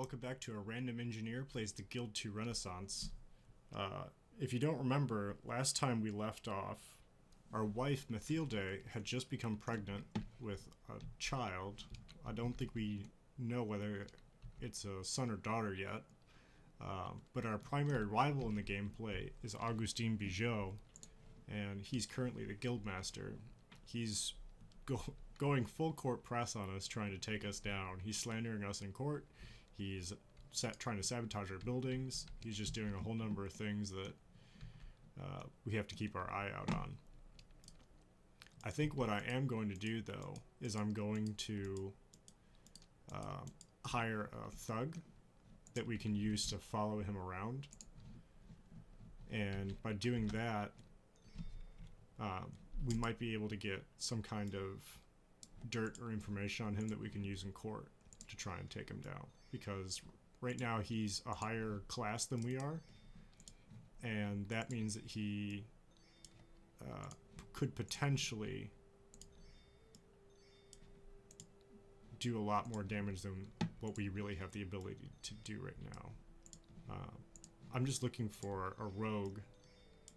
welcome back to A Random Engineer Plays the Guild 2 Renaissance. If you don't remember, last time we left off, our wife, Mathilde, had just become pregnant with a child. I don't think we know whether it's a son or daughter yet, but our primary rival in the gameplay is Augustin Bijot, and he's currently the guildmaster. He's going full court press on us, trying to take us down. He's slandering us in court. He's trying to sabotage our buildings. He's just doing a whole number of things that we have to keep our eye out on. I think what I am going to do, though, is I'm going to hire a thug that we can use to follow him around. And by doing that, we might be able to get some kind of dirt or information on him that we can use in court to try and take him down. Because right now he's a higher class than we are, and that means that he could potentially do a lot more damage than what we really have the ability to do right now. I'm just looking for a rogue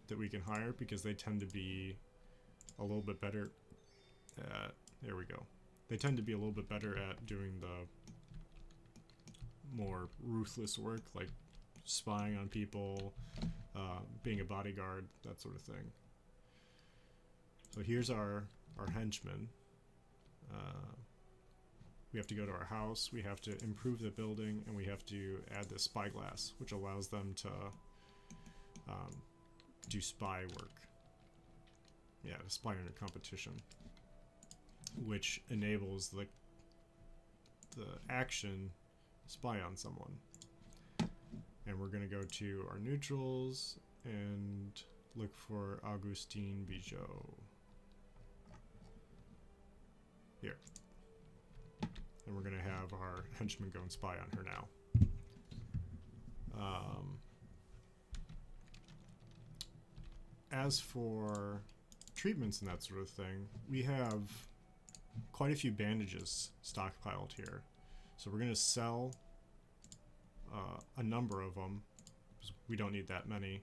that we can hire, because they tend to be a little bit better at, there we go. They tend to be a little bit better at doing the more ruthless work, like spying on people, being a bodyguard, that sort of thing. So here's our henchman. We have to go to our house, we have to improve the building, and we have to add this spyglass, which allows them to do spy work. Yeah, to spy under competition, which enables the action spy on someone. And we're going to go to our neutrals and look for Augustin Bijot. Here. And we're going to have our henchman go and spy on her now. As for treatments and that sort of thing, we have quite a few bandages stockpiled here. So we're going to sell a number of them, because we don't need that many.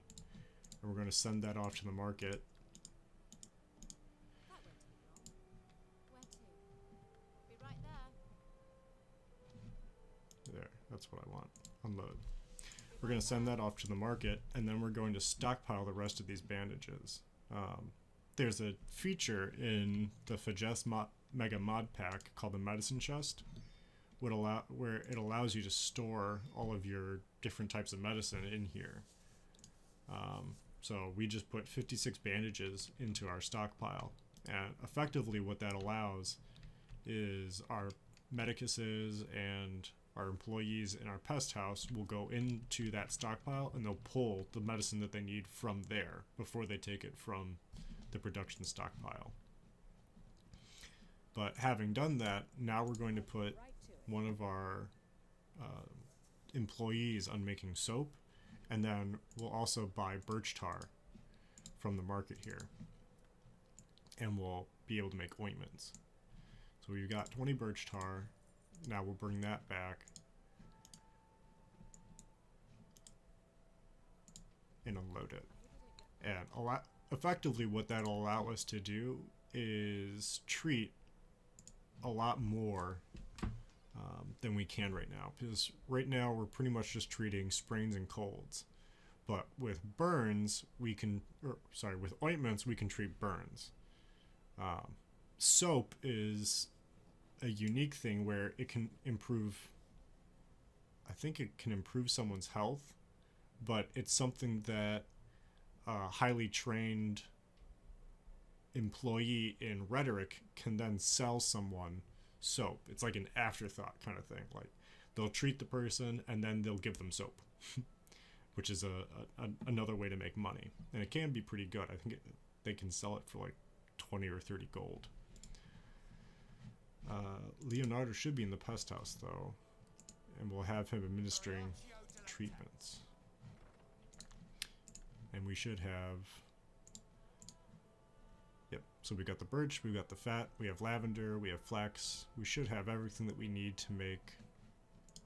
And we're going to send that off to the market. There, that's what I want. Unload. We're going to send that off to the market, and then we're going to stockpile the rest of these bandages. There's a feature in the Fajeth MegaModPack called the Medicine Chest, where it allows you to store all of your different types of medicine in here. So we just put 56 bandages into our stockpile, and effectively what that allows is our medicuses and our employees in our pest house will go into that stockpile, and they'll pull the medicine that they need from there before they take it from the production stockpile. But having done that, now we're going to put one of our employees on making soap, and then we'll also buy birch tar from the market here, and we'll be able to make ointments. So we've got 20 birch tar. Now we'll bring that back and unload it. And effectively what that'll allow us to do is treat a lot more than we can right now. Because right now we're pretty much just treating sprains and colds. But with burns, we can, with ointments, we can treat burns. Soap is a unique thing where it can improve, I think it can improve someone's health, but it's something that a highly trained employee in rhetoric can then sell someone soap. It's like an afterthought kind of thing. Like, they'll treat the person and then they'll give them soap, which is another way to make money. And it can be pretty good. I think they can sell it for like 20 or 30 gold. Leonardo should be in the pest house, though, and we'll have him administering treatments. And we should have... Yep, so we got the birch, we got the fat, we have lavender, we have flax. We should have everything that we need to make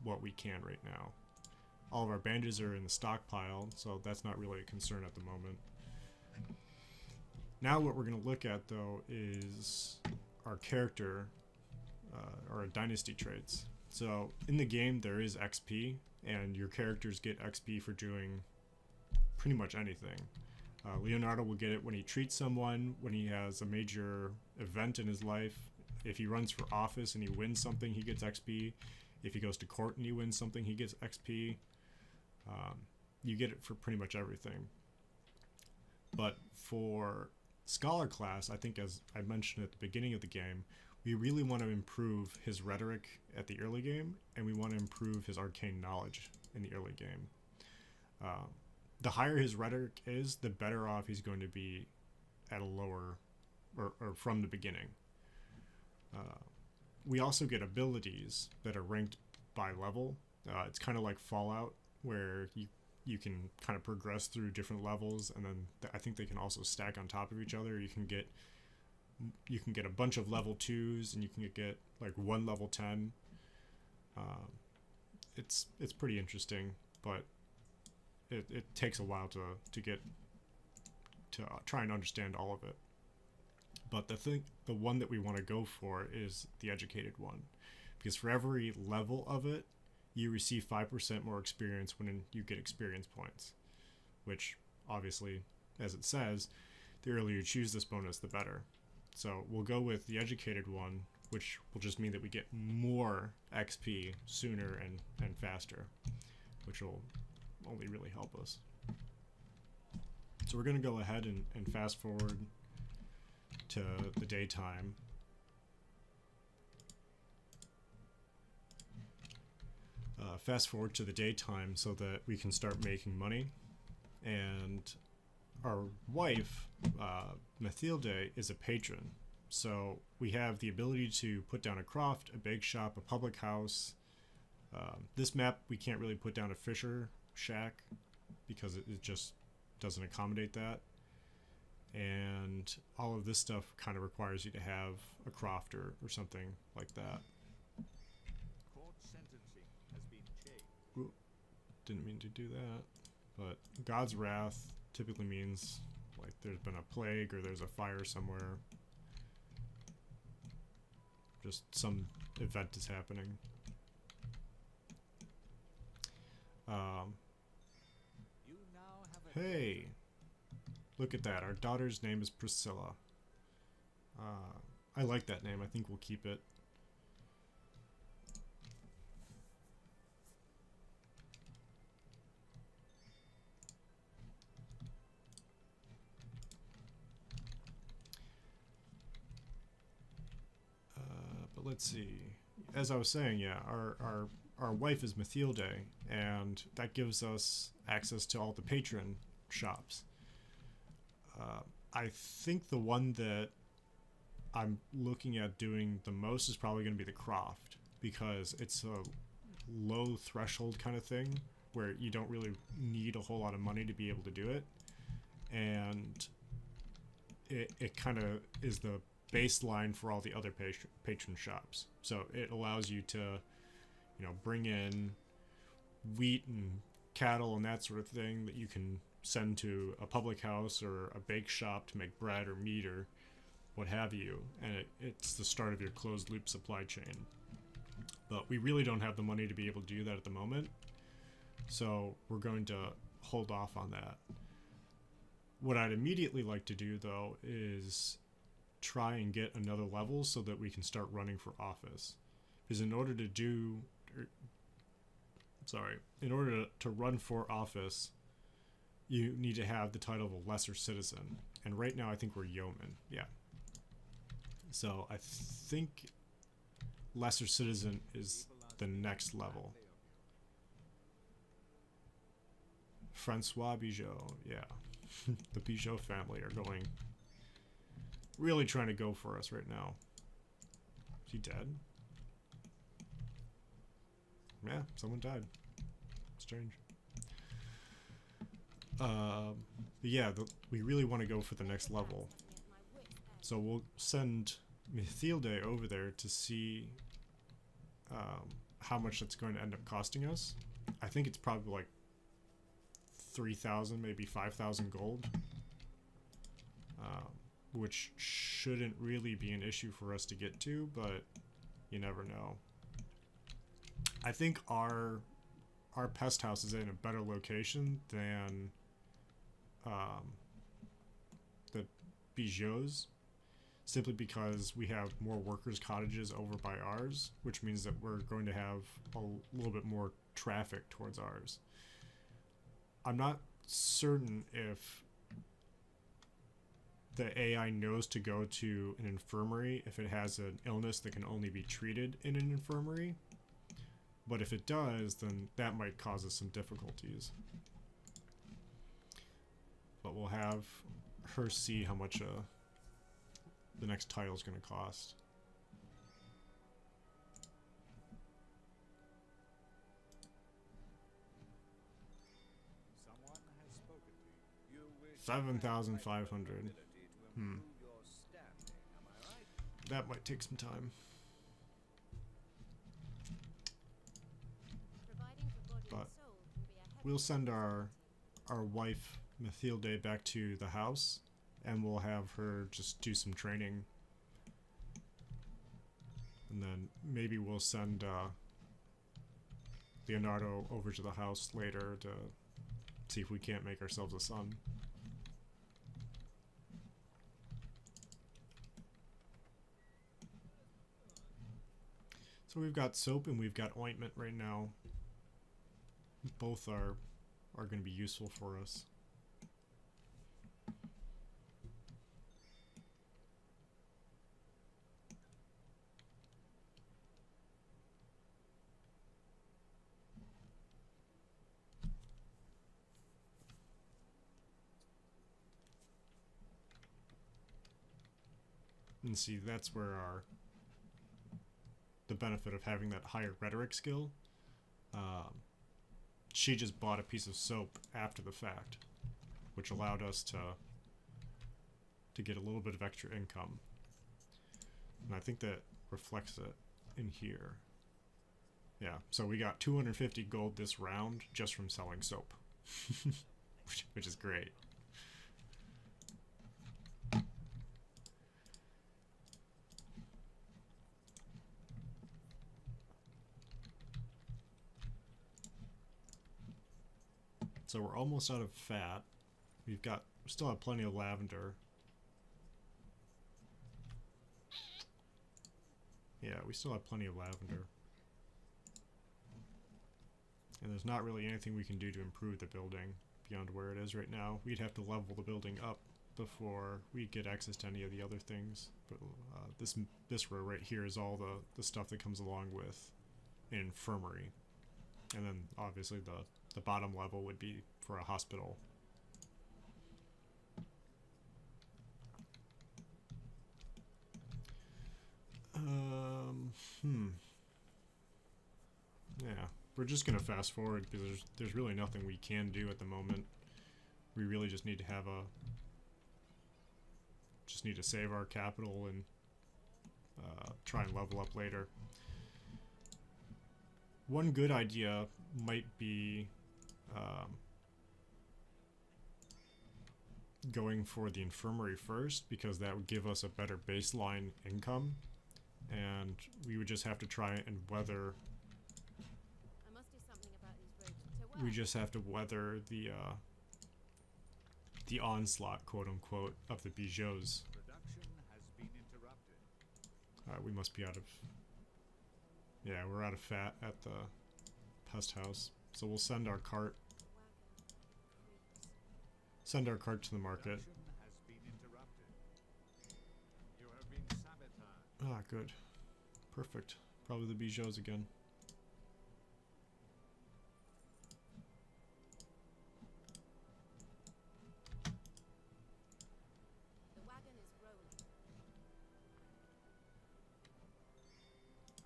what we can right now. All of our bandages are in the stockpile, so that's not really a concern at the moment. Now what we're going to look at, though, is our character, or our dynasty traits. So in the game there is XP, and your characters get XP for doing pretty much anything. Leonardo will get it when he treats someone, when he has a major event in his life. If he runs for office and he wins something, he gets XP. If he goes to court and he wins something, he gets XP. You get it for pretty much everything. But for Scholar class, I think, as I mentioned at the beginning of the game, we really want to improve his rhetoric at the early game, and we want to improve his arcane knowledge in the early game. The higher his rhetoric is, the better off he's going to be at a lower, or from the beginning. We also get abilities that are ranked by level. It's kind of like Fallout, where you can kind of progress through different levels, and then I think they can also stack on top of each other. You can get a bunch of level 2s, and you can get like one level 10. It's pretty interesting, but it takes a while to get to try and understand all of it. But the one that we want to go for is the educated one, because for every level of it, you receive 5% more experience when you get experience points, which obviously, as it says, the earlier you choose this bonus, the better. So we'll go with the educated one, which will just mean that we get more XP sooner and faster, which will only really help us. So we're going to go ahead and fast forward to the daytime. Fast forward to the daytime so that we can start making money. And our wife, Mathilde, is a patron. So we have the ability to put down a croft, a bake shop, a public house. This map, we can't really put down a fisher shack because it just doesn't accommodate that. And all of this stuff kind of requires you to have a croft or something like that. Court sentencing has been changed. Ooh, didn't mean to do that. But God's wrath typically means like there's been a plague or there's a fire somewhere. Just some event is happening. You now have a Hey, look at that. Our daughter's name is Priscilla. I like that name. I think we'll keep it. But let's see. As I was saying, yeah, our wife is Mathilde, and that gives us access to all the patron shops. I think the one that I'm looking at doing the most is probably going to be the croft, because it's a low threshold kind of thing where you don't really need a whole lot of money to be able to do it, and it kind of is the baseline for all the other patron shops. So it allows you to, you know, bring in wheat and cattle and that sort of thing that you can send to a public house or a bake shop to make bread or meat or what have you, and it's the start of your closed loop supply chain. But we really don't have the money to be able to do that at the moment, so we're going to hold off on that. What I'd immediately like to do, though, is try and get another level so that we can start running for office. Because in order to run for office, you need to have the title of a lesser citizen. And right now I think we're yeoman. Yeah. So I think lesser citizen is the next level. Francois Bijot, yeah. The Bijot family are really trying to go for us right now. Is he dead? Yeah, someone died. Strange. But yeah, we really want to go for the next level. So we'll send Mathilde over there to see how much that's going to end up costing us. I think it's probably like 3,000, maybe 5,000 gold, which shouldn't really be an issue for us to get to, but you never know. I think our pest house is in a better location than the Bijou's, simply because we have more workers' cottages over by ours, which means that we're going to have a little bit more traffic towards ours. I'm not certain if the AI knows to go to an infirmary if it has an illness that can only be treated in an infirmary, but if it does, then that might cause us some difficulties. But we'll have her see how much the next tile is going to cost. Someone has spoken to you. 7,500. That might take some time. But we'll send our wife Mathilde back to the house, and we'll have her just do some training, and then maybe we'll send Leonardo over to the house later to see if we can't make ourselves a son. So we've got soap and we've got ointment right now. Both are going to be useful for us. And see, that's where the benefit of having that higher rhetoric skill. She just bought a piece of soap after the fact, which allowed us to get a little bit of extra income. And I think that reflects it in here. Yeah, so we got 250 gold this round just from selling soap, which is great. So we're almost out of fat. We still have plenty of lavender. Yeah, we still have plenty of lavender. And there's not really anything we can do to improve the building beyond where it is right now. We'd have to level the building up before we get access to any of the other things. But this row right here is all the stuff that comes along with an infirmary. And then obviously the bottom level would be for a hospital. Yeah, we're just gonna fast forward because there's really nothing we can do at the moment. We really just need to have save our capital and try and level up later. One good idea might be going for the infirmary first, because that would give us a better baseline income, and we would just have to try and weather. I must do something about these rodents. So We just have to weather the onslaught, quote unquote, of the Bijou's. Production has been interrupted. We must be out of. Yeah, we're out of fat at the pest house, so we'll send our cart. Send our cart to the market. Production has been interrupted. You have been sabotaged. Ah, good. Perfect. Probably the Bijou's again. the wagon is rolling.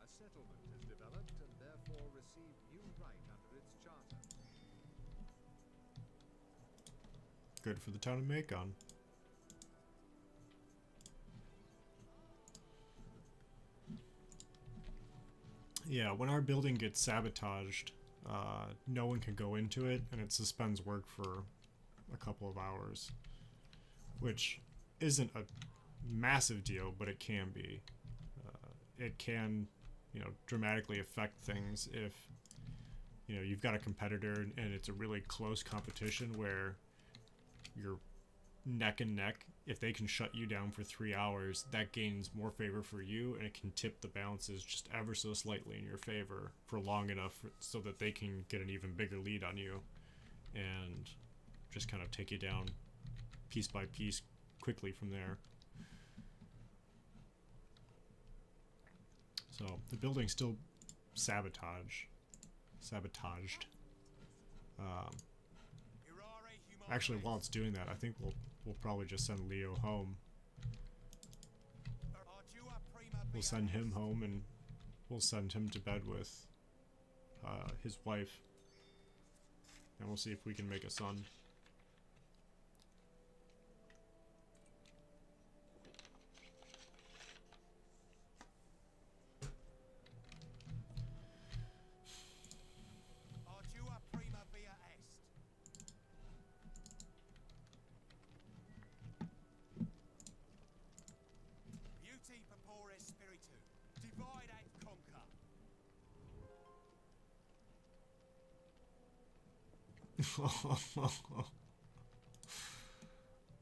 A settlement has developed and therefore received new right under its charter. Good for the town of Macon. Yeah, when our building gets sabotaged, no one can go into it, and it suspends work for a couple of hours, which isn't a massive deal, but it can be. It can, dramatically affect things if, you've got a competitor and it's a really close competition where you're neck and neck. If they can shut you down for 3 hours, that gains more favor for you, and it can tip the balances just ever so slightly in your favor for long enough so that they can get an even bigger lead on you and just kind of take you down piece by piece quickly from there. So the building's still sabotaged. Actually, while it's doing that, I think we'll probably just send Leo home. We'll send him home, and we'll send him to bed with his wife, and we'll see if we can make a son.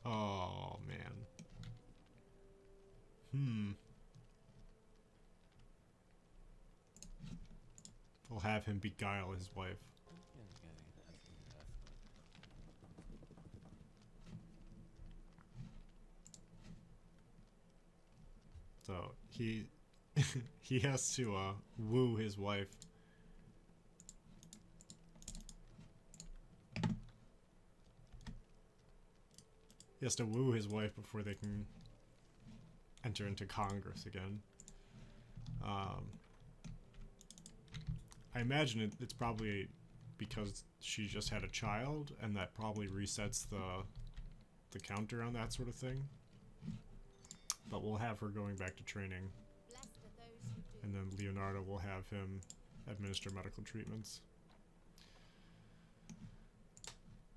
Oh man. We'll have him beguile his wife. So he he has to woo his wife. He has to woo his wife before they can enter into Congress again. I imagine it's probably because she just had a child, and that probably resets the counter on that sort of thing. But we'll have her going back to training, and then Leonardo will have him administer medical treatments.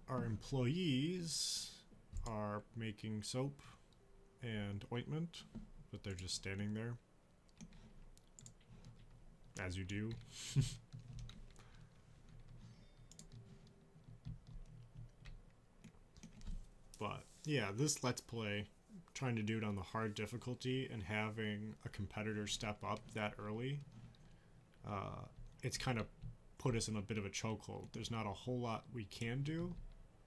Our employees are making soap and ointment, but they're just standing there, as you do. But yeah, this Let's Play, trying to do it on the hard difficulty and having a competitor step up that early, it's kind of put us in a bit of a chokehold. There's not a whole lot we can do,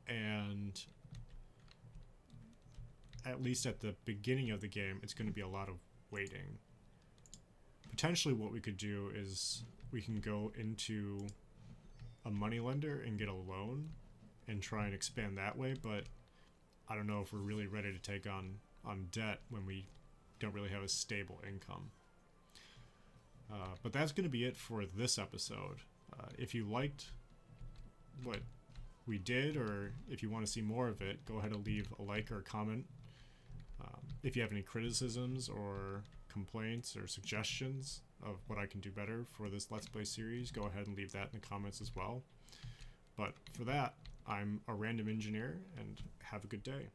and at least at the beginning of the game, it's going to be a lot of waiting. Potentially what we could do is we can go into a moneylender and get a loan and try and expand that way, but I don't know if we're really ready to take on debt when we don't really have a stable income. But that's going to be it for this episode. If you liked what we did, or if you want to see more of it, go ahead and leave a like or a comment. If you have any criticisms or complaints or suggestions of what I can do better for this Let's Play series, go ahead and leave that in the comments as well. But for that, I'm a random engineer, and have a good day.